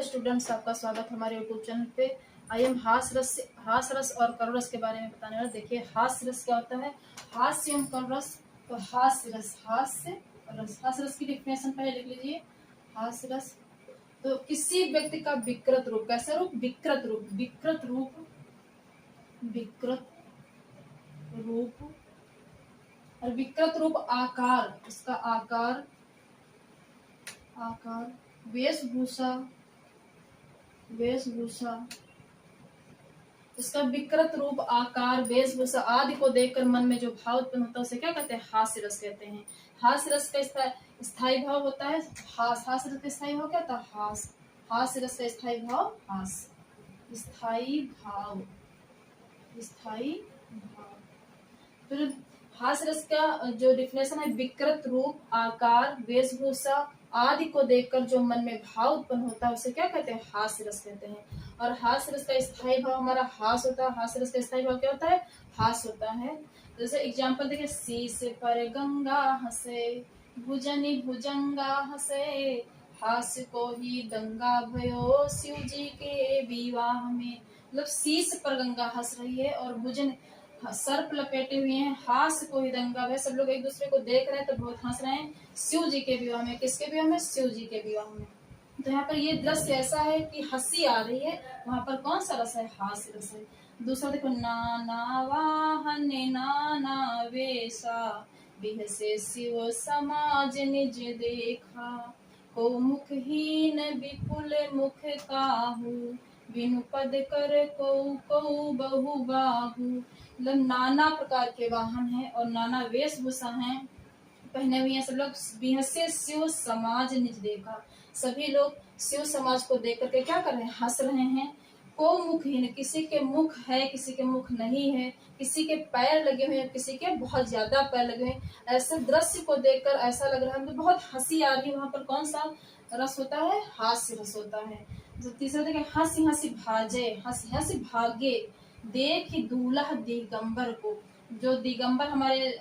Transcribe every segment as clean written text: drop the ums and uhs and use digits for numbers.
Students, आपका स्वागत है हमारे यूट्यूब चैनल पे। आई एम हास रस और करुण रस के बारे में बताने वाला। देखिए, हास्य रस क्या होता है, हास्य एवं करुण रस। तो हास्य रस, हास्य रस की डिफिनेशन पहले लिख लीजिए। हास्य रस तो किसी व्यक्ति का विकृत रूप, कैसा रूप, विकृत रूप, विकृत रूप और विकृत रूप आकार, उसका आकार, वेशभूषा, उसका विकृत रूप, आकार, वेशभूषा आदि को देखकर मन में जो भाव उत्पन्न होता है उसे क्या कहते हैं, हास्य रस कहते हैं। हास्य रस का स्थायी भाव होता है हास्य रस का स्थायी भाव क्या होता है, हास्य रस का स्थायी भाव, स्थायी भाव। फिर हास्य रस का जो डिफिनेशन है, विकृत रूप, आकार, वेशभूषा आदि को देखकर जो मन में भाव उत्पन्न होता है उसे क्या कहते हैं, हास्य रस कहते हैं। और हास्य रस का स्थायी भाव हमारा हास होता है। हास्य रस का स्थायी भाव क्या होता है, हास होता है। जैसे एग्जांपल देखिए, शीश पर गंगा हंसे, भुजनी भुजंगा हंसे, हास्य को ही दंगा भयो शिव जी के विवाह में। मतलब शीश पर गंगा हंस रही है और भुजन सर्प लपेटे हुए हैं, हास्य को ही दंगा है, सब लोग एक दूसरे को देख रहे हैं तो बहुत हंस रहे हैं शिव जी के विवाह में। किसके विवाह में, शिव जी के विवाह में। तो यहाँ पर ये दृश्य ऐसा है कि हंसी आ रही है, वहां पर कौन सा रस है, हास्य रस है। दूसरा देखो, नाना वाहन नाना वेशा, बिहसे शिव समाज निज देखा, को मुखहीन विपुल मुख काहू, बिनु पद कर को बहु बाहु। मतलब नाना प्रकार के वाहन हैं और नाना वेशभूषा हैं पहने हुए हैं सब लोग, बिहसे शिव समाज निज देखा, सभी लोग शिव समाज को देख करके क्या कर रहे हैं, हंस रहे हैं। को मुखहीन, किसी के मुख है किसी के मुख नहीं है, किसी के पैर लगे हुए हैं किसी के बहुत ज्यादा पैर लगे हुए हैं। ऐसे दृश्य को देखकर ऐसा लग रहा है मुझे बहुत हंसी आ रही है, वहां पर कौन सा रस होता है, हास्य रस होता है। जो तीसरा देखिए, हंसी हंसी भाजे, हंसी हंसी भागे, देख दूल्हा दिगंबर को। जो दिगंबर हमारे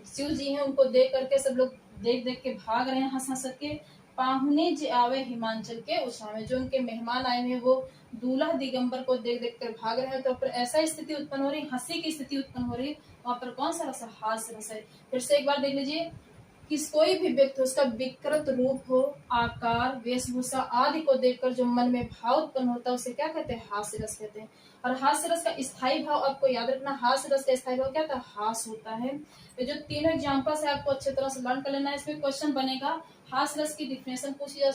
शिव जी हैं उनको देख करके सब लोग देख देख के भाग रहे हैं हंस हंस के। पाहुने जे आवे हिमांचल के उषा में, जो उनके मेहमान आए हुए वो दूल्हा दिगंबर को देख देख कर भाग रहे हैं। तो फिर ऐसा स्थिति उत्पन्न हो रही, हंसी की स्थिति उत्पन्न हो रही, वहां पर कौन सा रस है, हास्य रस है। फिर से एक बार देख लीजिए, किस कोई भी व्यक्ति उसका विकृत रूप हो, आकार, वेशभूषा आदि को देखकर जो मन में भाव उत्पन्न होता है उसे क्या कहते हैं, हास्य रस कहते हैं। और हास्य रस का स्थायी भाव आपको याद रखना, हास्य रस का स्थायी भाव क्या होता है, हास होता है। तो जो तीनों एग्जांपल्स है आपको अच्छे तरह से लर्न कर लेना है। इसमें क्वेश्चन बनेगा, हास्य रस की डिफिनेशन पूछी जा,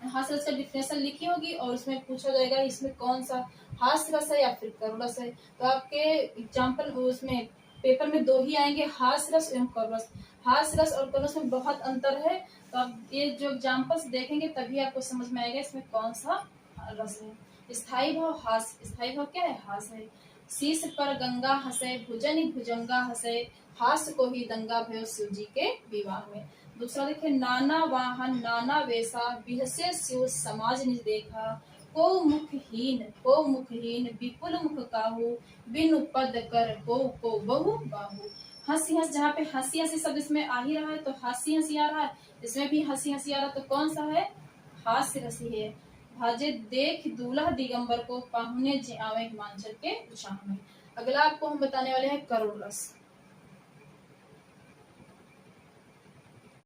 हास्य रस का डिफिनेशन लिखी होगी और उसमें पूछा जाएगा इसमें कौन सा हास्य रस है या फिर करुण रस है। तो आपके एग्जाम्पल उसमें पेपर में दो ही आएंगे, हास्य रस एवं करुण रस। हास्य रस और करुण रस में बहुत अंतर है, तो आप ये जो एग्जाम्पल्स देखेंगे तभी आपको समझ में आएगा इसमें कौन सा रस है। स्थायी भाव हास्य, स्थायी भाव क्या है, हास्य है। शीश पर गंगा हंसे, भुजनी भुजंगा हंसे, हास्य को ही दंगा भयो शिव जी के विवाह में। दूसरा देखिए, नाना वाहन नाना वेशा, बिहसे शिव समाज निज देखा, को मुखहीन विपुल मुख काहू, बिनु पद कर को बहु बाहु। हंसी हंस, जहाँ पे हंसी हंसी शब्द इसमें आ ही रहा है तो हंसी हंसी आ रहा है, इसमें भी हंसी हंसी आ रहा है, तो कौन सा है, हास्य रसी है। भाजे देख दूल्हा दिगंबर को, पाहुने जे आवे हिमांचल के उषा में। अगला आपको हम बताने वाले हैं करुण रस।